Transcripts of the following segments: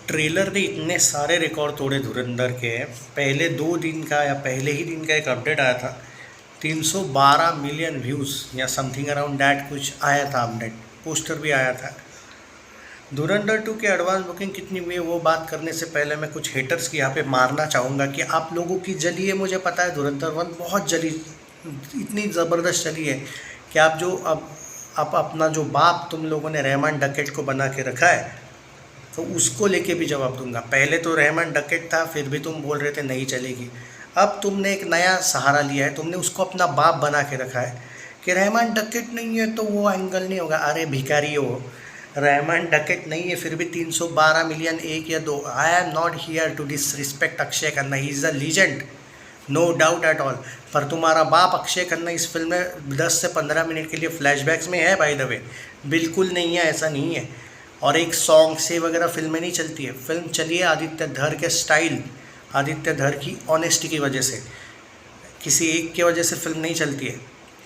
Trailer ने इतने सारे रिकॉर्ड तोड़े धुरंधर के। पहले 2 दिन का या पहले ही दिन का एक अपडेट आया था, 312 मिलियन व्यूज़ या समथिंग अराउंड डैट कुछ आया था अपडेट, पोस्टर भी आया था। धुरंधर 2 की एडवांस बुकिंग कितनी हुई है वो बात करने से पहले मैं कुछ हेटर्स की यहाँ पे मारना चाहूँगा कि आप लोगों की जली है, मुझे पता है धुरंधर 1 बहुत जली, इतनी ज़बरदस्त चली है कि आप जो अब अपना जो बाप तुम लोगों ने रहमान डकैत को बना के रखा है तो उसको लेके भी जवाब दूंगा। पहले तो रहमान डकैत था, फिर भी तुम बोल रहे थे नहीं चलेगी। अब तुमने एक नया सहारा लिया है, तुमने उसको अपना बाप बना के रखा है कि रहमान डकैत नहीं है तो वो एंगल नहीं होगा। अरे भिखारी हो, रहमान डकैत नहीं है फिर भी 312 मिलियन, 1 या 2। I am not here to disrespect Akshay Khanna, he is a legend, no doubt at all. पर तुम्हारा बाप अक्षय खन्ना इस फिल्म में 10 से 15 मिनट के लिए फ्लैशबैक्स में है, बाय द वे। बिल्कुल नहीं है, ऐसा नहीं है। और एक सॉन्ग से वगैरह फिल्में नहीं चलती है। फिल्म चली है आदित्य धर के स्टाइल, आदित्य धर की ऑनेस्टी की वजह से। किसी एक की वजह से फिल्म नहीं चलती है,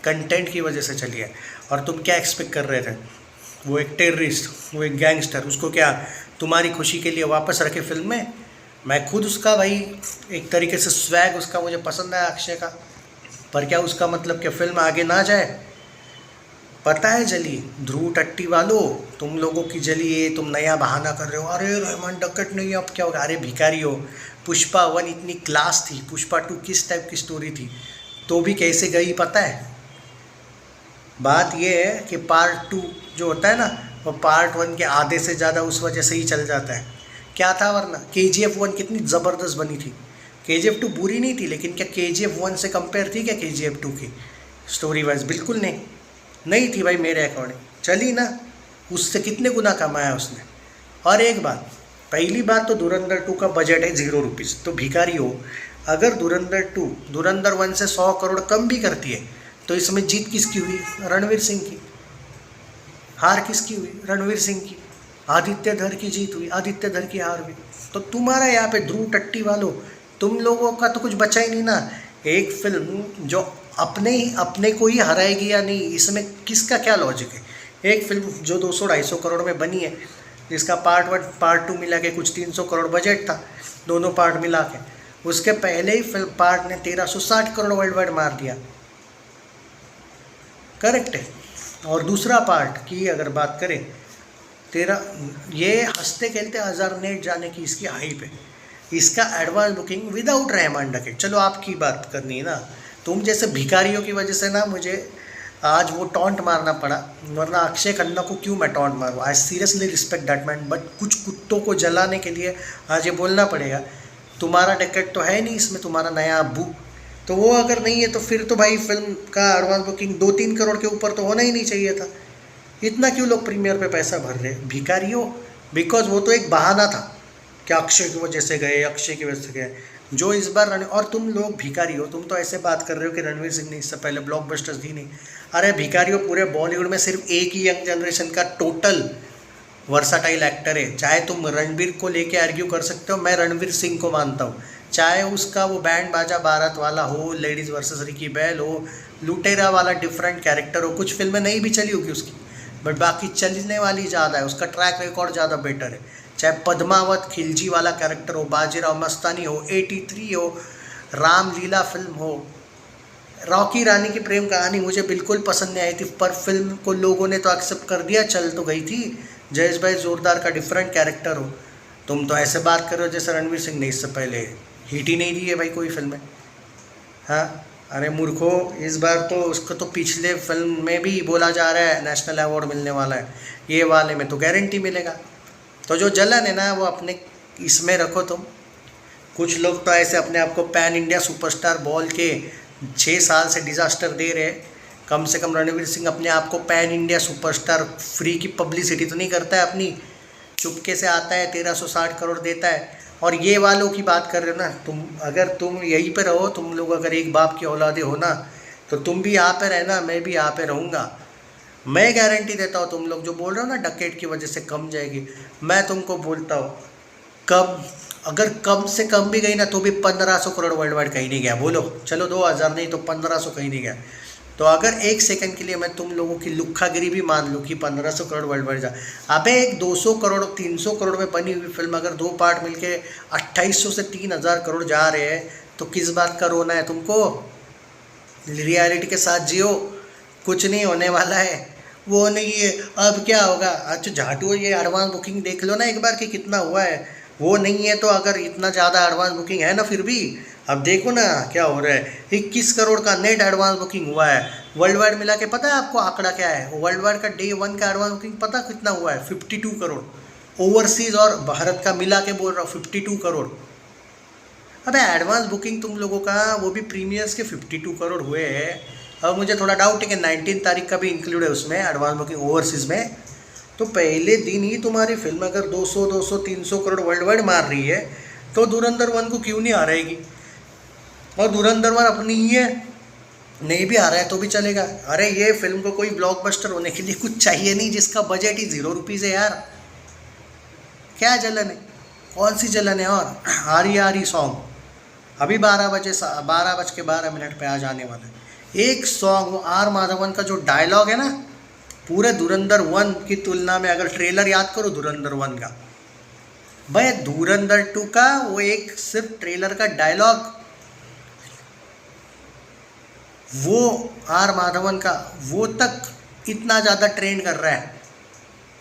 कंटेंट की वजह से चली है। और तुम क्या एक्सपेक्ट कर रहे थे? वो एक टेररिस्ट, वो एक गैंगस्टर, उसको क्या तुम्हारी खुशी के लिए वापस रखे फिल्म में? मैं खुद उसका भाई एक तरीके से स्वैग उसका मुझे पसंद है अक्षय का, पर क्या उसका मतलब कि फिल्म आगे ना जाए? पता है जली, ध्रुव टट्टी वालों, तुम लोगों की जली है, तुम नया बहाना कर रहे हो, अरे रहमान डकैत नहीं है अब क्या होगा। अरे भिखारी हो, पुष्पा 1 इतनी क्लास थी, पुष्पा 2 किस टाइप की स्टोरी थी तो भी कैसे गई पता है? बात यह है कि पार्ट 2 जो होता है ना, वो पार्ट 1 के आधे से ज़्यादा उस वजह से ही चल जाता है। क्या था वरना KGF 1 कितनी ज़बरदस्त बनी थी। KGF 2 बुरी नहीं थी, लेकिन क्या KGF 1 से कंपेयर थी क्या KGF 2 की स्टोरी वाइज? बिल्कुल नहीं, नहीं थी भाई मेरे अकॉर्डिंग। चली ना, उससे कितने गुना कमाया उसने। और एक बात, पहली बात तो धुरंधर 2 का बजट है 0 रुपीज़, तो भिखारी हो। अगर धुरंधर 2 धुरंधर 1 से 100 करोड़ कम भी करती है तो इसमें जीत किसकी हुई? रणवीर सिंह की। हार किसकी हुई? रणवीर सिंह की। आदित्य धर की जीत हुई, आदित्य धर की हार हुई। तो तुम्हारा यहाँ पे ध्रुव टट्टी वालों, तुम लोगों का तो कुछ बचा ही नहीं ना। एक फिल्म जो अपने को ही हराएगी या नहीं, इसमें किसका क्या लॉजिक है? एक फिल्म जो 200-250 करोड़ में बनी है, जिसका पार्ट 1 पार्ट 2 मिला के कुछ 300 करोड़ बजट था, दोनों पार्ट मिला के। उसके पहले ही फिल्म पार्ट ने 1360 करोड़ वर्ल्ड वाइड मार दिया, करेक्ट है। और दूसरा पार्ट की अगर बात करें, ये हंसते खेलते 1000 नेट जाने की इसकी हाइप है। इसका एडवांस बुकिंग विदाउट रहमान डकैत, चलो आपकी बात करनी है ना, तुम जैसे भिखारियों की वजह से ना मुझे आज वो टॉन्ट मारना पड़ा, वरना अक्षय खन्ना को क्यों मैं टॉन्ट मारूँ? I seriously respect that man, but कुछ कुत्तों को जलाने के लिए आज ये बोलना पड़ेगा। तुम्हारा डकैत तो है नहीं इसमें, तुम्हारा नया अब्बू, तो वो अगर नहीं है तो फिर तो भाई फिल्म का एडवांस बुकिंग 2-3 करोड़ के ऊपर तो होना ही नहीं चाहिए था। इतना क्यों लोग प्रीमियर पे पैसा भर रहे हैं? भिखारियों, बिकॉज वो तो एक बहाना था कि अक्षय की वजह से गए, अक्षय की वजह से गए। जो इस बार और तुम लोग भिखारी हो, तुम तो ऐसे बात कर रहे हो कि रणवीर सिंह ने इससे पहले ब्लॉकबस्टर्स दी नहीं। अरे भिखारियों, पूरे बॉलीवुड में सिर्फ एक ही यंग जनरेशन का टोटल वर्साटाइल एक्टर है। चाहे तुम रणवीर को लेके आर्ग्यू कर सकते हो, मैं रणवीर सिंह को मानता हूँ। चाहे उसका वो बैंड बाजा बारात वाला हो, लेडीज़ वर्सेस रिकी बैल हो, लुटेरा वाला डिफरेंट कैरेक्टर हो, कुछ फिल्में नहीं भी चली होगी उसकी, बट बाकी चलने वाली ज़्यादा है, उसका ट्रैक रिकॉर्ड ज़्यादा बेटर है। चाहे पद्मावत खिलजी वाला कैरेक्टर हो, बाजीराव मस्तानी हो, 83 हो, रामलीला फिल्म हो, रॉकी रानी की प्रेम कहानी मुझे बिल्कुल पसंद नहीं आई थी, पर फिल्म को लोगों ने तो एक्सेप्ट कर दिया, चल तो गई थी। जयेश भाई जोरदार का डिफरेंट कैरेक्टर हो। तुम तो ऐसे बात कर रहे हो जैसे रणवीर सिंह ने इससे पहले हिट ही नहीं दी है भाई कोई फिल्में। हाँ, अरे मूर्खो, इस बार तो उसको तो पिछले फिल्म में भी बोला जा रहा है नेशनल अवार्ड मिलने वाला है, ये वाले में तो गारंटी मिलेगा। तो जो जलन है ना वो अपने इसमें रखो तुम। कुछ लोग तो ऐसे अपने आप को पैन इंडिया सुपरस्टार बोल के 6 साल से डिज़ास्टर दे रहे हैं। कम से कम रणवीर सिंह अपने आप को पैन इंडिया सुपरस्टार, फ्री की पब्लिसिटी तो नहीं करता है अपनी, चुपके से आता है 1360 करोड़ देता है। और ये वालों की बात कर रहे हो ना तुम, अगर तुम यहीं पे रहो, तुम लोग अगर एक बाप की औलादे हो ना, तो तुम भी यहाँ पे रहना, मैं भी यहाँ पे रहूँगा। मैं गारंटी देता हूँ, तुम लोग जो बोल रहे हो ना डकैत की वजह से कम जाएगी, मैं तुमको बोलता हूँ कम, अगर कम से कम भी गई ना तो भी 1500 करोड़ वर्ल्ड वाइड कहीं नहीं गया। बोलो, चलो 2000 नहीं तो 1500 कहीं नहीं गया। तो अगर एक सेकंड के लिए मैं तुम लोगों की लुक्खागिरी भी मान लूँ कि 1500 करोड़ वर्ल्ड वाइड जा, अबे एक 200 करोड़ 300 करोड़ में बनी हुई फिल्म अगर 2 पार्ट मिलके 2800 से 3000 करोड़ जा रहे हैं, तो किस बात का रोना है तुमको? रियलिटी के साथ जियो, कुछ नहीं होने वाला है। वो नहीं है, अब क्या होगा? अच्छा झाटू, ये एडवांस बुकिंग देख लो ना एक बार कि कितना हुआ है। वो नहीं है तो अगर इतना ज़्यादा एडवांस बुकिंग है ना, फिर भी अब देखो ना क्या हो रहा है। 21 करोड़ का नेट एडवांस बुकिंग हुआ है वर्ल्ड वाइड मिला के। पता है आपको आंकड़ा क्या है? वर्ल्ड वाइड का डे 1 का एडवांस बुकिंग पता कितना हुआ है? 52 करोड़। ओवरसीज़ और भारत का मिला के बोल रहा हूँ 52 करोड़। अबे एडवांस बुकिंग तुम लोगों का वो भी प्रीमियर्स के 52 करोड़ हुए हैं। अब मुझे थोड़ा डाउट है कि 19 तारीख का भी इंक्लूड है उसमें एडवांस बुकिंग ओवरसीज़ में। तो पहले दिन ही तुम्हारी फिल्म अगर 200 200 300 करोड़ वर्ल्ड वाइड मार रही है, तो धुरंधर 1 को क्यों नहीं हारेगी? और धुरंधर 1 अपनी ही है, नहीं भी आ रहा है तो भी चलेगा। अरे ये फिल्म को कोई ब्लॉकबस्टर होने के लिए कुछ चाहिए नहीं, जिसका बजट ही 0 रुपीज़ है यार। क्या जलन है? कौन सी जलन है? और आरी सॉन्ग अभी 12:12 पे आ जाने वाला है। एक सॉन्ग वो आर माधवन का जो डायलॉग है ना, पूरे धुरंधर 1 की तुलना में अगर ट्रेलर याद करो धुरंधर 1 का, भाई धुरंधर 2 का वो एक सिर्फ ट्रेलर का डायलॉग, वो आर माधवन का वो तक इतना ज़्यादा ट्रेंड कर रहा है।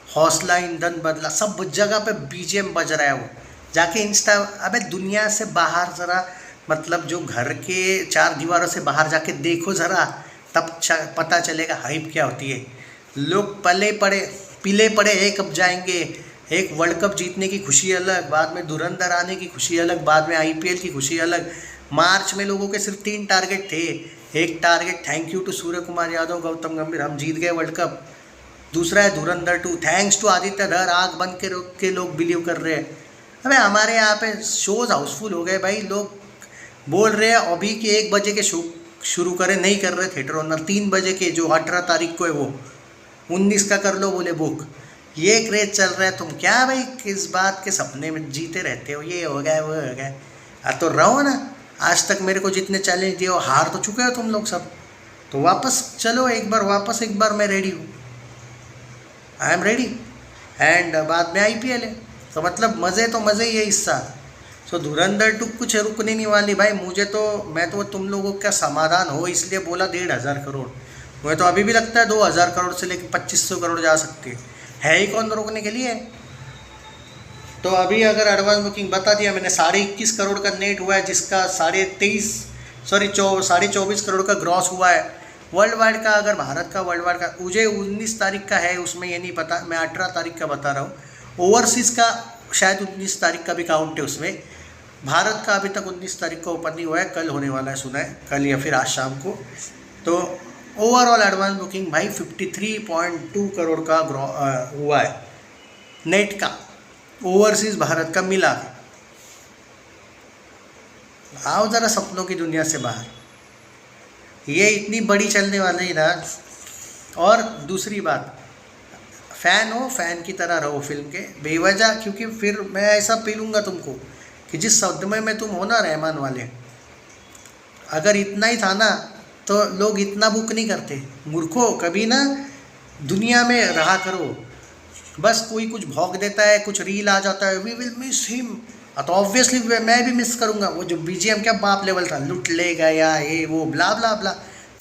हौसला ईंधन बदला, सब जगह पे बीजीएम बज रहा है। वो जाके इंस्टा, अबे दुनिया से बाहर ज़रा, मतलब जो घर के 4 दीवारों से बाहर जाके देखो ज़रा, तब पता चलेगा हाइप क्या होती है। लोग पीले पड़े एक कब जाएंगे। एक वर्ल्ड कप जीतने की खुशी अलग, बाद में धुरंधर आने की खुशी अलग, बाद में आईपीएल की खुशी अलग। मार्च में लोगों के सिर्फ 3 टारगेट थे। एक target thank you to Surya Kumar Yadav, Gautam गंभीर, हम जीत गए वर्ल्ड कप। दूसरा है धुरंधर 2, थैंक्स टू आदित्य धर, आग बंद के लोग बिलीव कर रहे हैं। अबे हमारे यहाँ पे शोज़ हाउसफुल हो गए भाई। लोग बोल रहे हैं अभी कि 1 बजे के शो शुरू करें, नहीं कर रहे थिएटर ओनर। 3 बजे के जो 18 तारीख को है वो 19 का कर लो बोले बुक। ये क्रेज चल रहा है। तुम क्या भाई किस बात के सपने में जीते रहते हो? ये हो गया वो हो गया। तो रहो ना, आज तक मेरे को जितने चैलेंज दिए वो हार तो चुके हो तुम लोग सब। तो वापस चलो एक बार मैं रेडी हूँ, आई एम रेडी। एंड बाद में आईपीएल है, तो मतलब मज़े ही है इस साल। तो धुरंधर 2 कुछ रुकने नहीं वाली भाई। मैं तो तुम लोगों का समाधान हो इसलिए बोला 1,500 करोड़। मुझे तो अभी भी लगता है 2,000 करोड़ से लेकर 2500 करोड़ जा सकती है ही कौन रोकने के लिए। तो अभी अगर एडवांस बुकिंग बता दिया मैंने, 21.5 करोड़ का नेट हुआ है, जिसका 24.5 करोड़ का ग्रॉस हुआ है वर्ल्ड वाइड का। अगर भारत का वर्ल्ड वाइड का मुझे 19 तारीख का है, उसमें ये नहीं पता, मैं 18 तारीख का बता रहा हूँ। ओवरसीज़ का शायद 19 तारीख का भी काउंट है उसमें। भारत का अभी तक 19 तारीख को ओपन नहीं हुआ है, कल होने वाला है सुना है, कल या फिर आज शाम को। तो ओवरऑल एडवांस बुकिंग भाई 53.2 करोड़ का हुआ है नेट का, ओवरसीज़ भारत का मिला। आओ ज़रा सपनों की दुनिया से बाहर, ये इतनी बड़ी चलने वाली ना। और दूसरी बात, फ़ैन हो, फ़ैन की तरह रहो फिल्म के बेवजह, क्योंकि फिर मैं ऐसा पीलूँगा तुमको कि जिस सदमे में तुम हो ना रहमान वाले, अगर इतना ही था ना तो लोग इतना बुक नहीं करते। मूर्खों, कभी ना दुनिया में रहा करो। बस कोई कुछ भौंक देता है, कुछ रील आ जाता है, वी विल मिस हिम, तो ऑब्वियसली मैं भी मिस करूँगा। वो जो बीजीएम क्या बाप लेवल था, लुट ले गया ये वो ब्ला ब्ला ब्ला,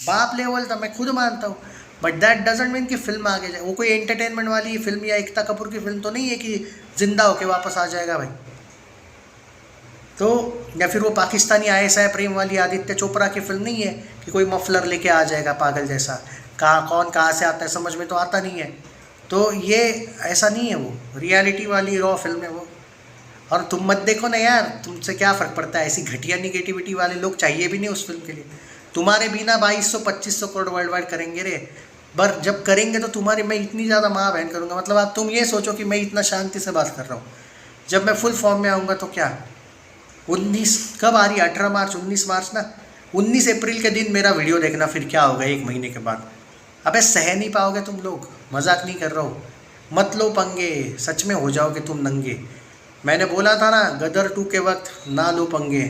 बाप लेवल था, मैं खुद मानता हूँ। बट दैट डजेंट मीन कि फिल्म आगे जाए। वो कोई एंटरटेनमेंट वाली फिल्म या एकता कपूर की फिल्म तो नहीं है कि जिंदा होके वापस आ जाएगा भाई। तो या फिर वो पाकिस्तानी ISI प्रेम वाली आदित्य चोपड़ा की फिल्म नहीं है कि कोई मफलर लेके आ जाएगा पागल जैसा, कौन कहाँ से आता है समझ में तो आता नहीं है। तो ये ऐसा नहीं है, वो रियलिटी वाली रॉ फिल्म है वो। और तुम मत देखो ना यार, तुमसे क्या फ़र्क पड़ता है, ऐसी घटिया निगेटिविटी वाले लोग चाहिए भी नहीं उस फिल्म के लिए। तुम्हारे बिना 2200-2500 करोड़ वर्ल्ड वाइड करेंगे रे, पर जब करेंगे तो तुम्हारी मैं इतनी ज़्यादा माँ बहन करूँगा। मतलब आप तुम ये सोचो कि मैं इतना शांति से बात कर रहा हूँ, जब मैं फुल फॉर्म में आऊँगा तो क्या 19 कब आ रही है, 18 मार्च 19 मार्च ना, 19 अप्रैल के दिन मेरा वीडियो देखना, फिर क्या होगा 1 महीने के बाद। अबे सह नहीं पाओगे तुम लोग, मजाक नहीं कर रहा हूँ। मत लो पंगे, सच में हो जाओगे तुम नंगे। मैंने बोला था ना गदर 2 के वक्त ना लो पंगे,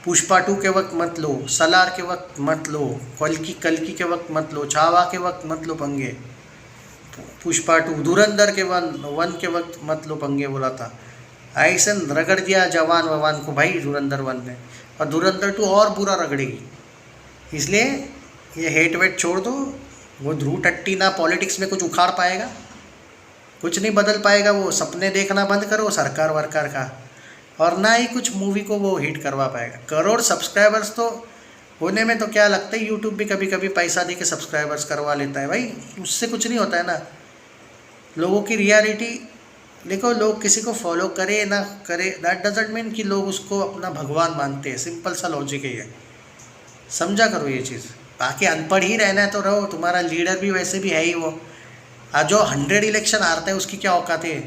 पुष्पा 2 के वक्त मत लो, सलार के वक्त मत लो, कल्कि के वक्त मत लो, छावा के वक्त मत लो पंगे। पुष्पा 2 धुरंधर के वन के वक्त मत लो पंगे बोला था। ऐसे रगड़ दिया जवान ववान को भाई धुरंधर 1 ने, और धुरंधर 2 और बुरा रगड़ेगी। इसलिए ये हेट वेट छोड़ दो। वो ध्रुव टट्टी ना पॉलिटिक्स में कुछ उखाड़ पाएगा, कुछ नहीं बदल पाएगा। वो सपने देखना बंद करो सरकार वरकार का, और ना ही कुछ मूवी को वो हिट करवा पाएगा। करोड़ सब्सक्राइबर्स तो होने में तो क्या लगता है, यूट्यूब भी कभी कभी पैसा दे के सब्सक्राइबर्स करवा लेता है भाई, उससे कुछ नहीं होता है ना। लोगों की रियलिटी देखो, लोग किसी को फॉलो करे ना करे, दैट डजंट मीन कि लोग उसको अपना भगवान मानते हैं। सिंपल सा लॉजिक है ये, समझा करो ये चीज़। बाकी अनपढ़ ही रहना है तो रहो, तुम्हारा लीडर भी वैसे भी है ही वो। जो 100 इलेक्शन हारता है उसकी क्या औकात है।